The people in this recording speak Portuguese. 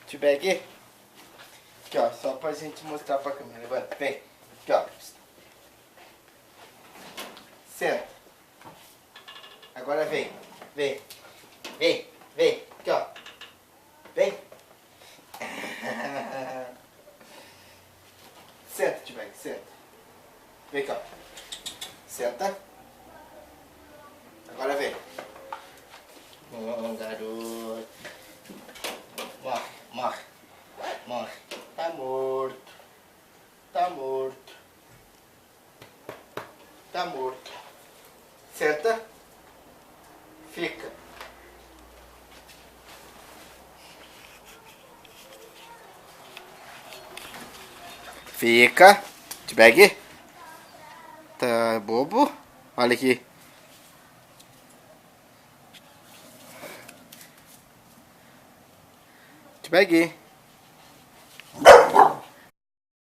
T-bag. Aqui, ó, só pra gente mostrar pra câmera. Levanta, vem. Aqui, ó. Senta. Agora vem. Vem. Vem. Vem. Aqui, ó. Vem. Senta, T-bag, senta. Vem cá. Senta. Agora vem. Garoto. Morre, morre. Morre. Tá morto. Tá morto. Tá morto. Senta. Fica. Fica. T-bag. Tá bobo? Olha aqui. T-bag.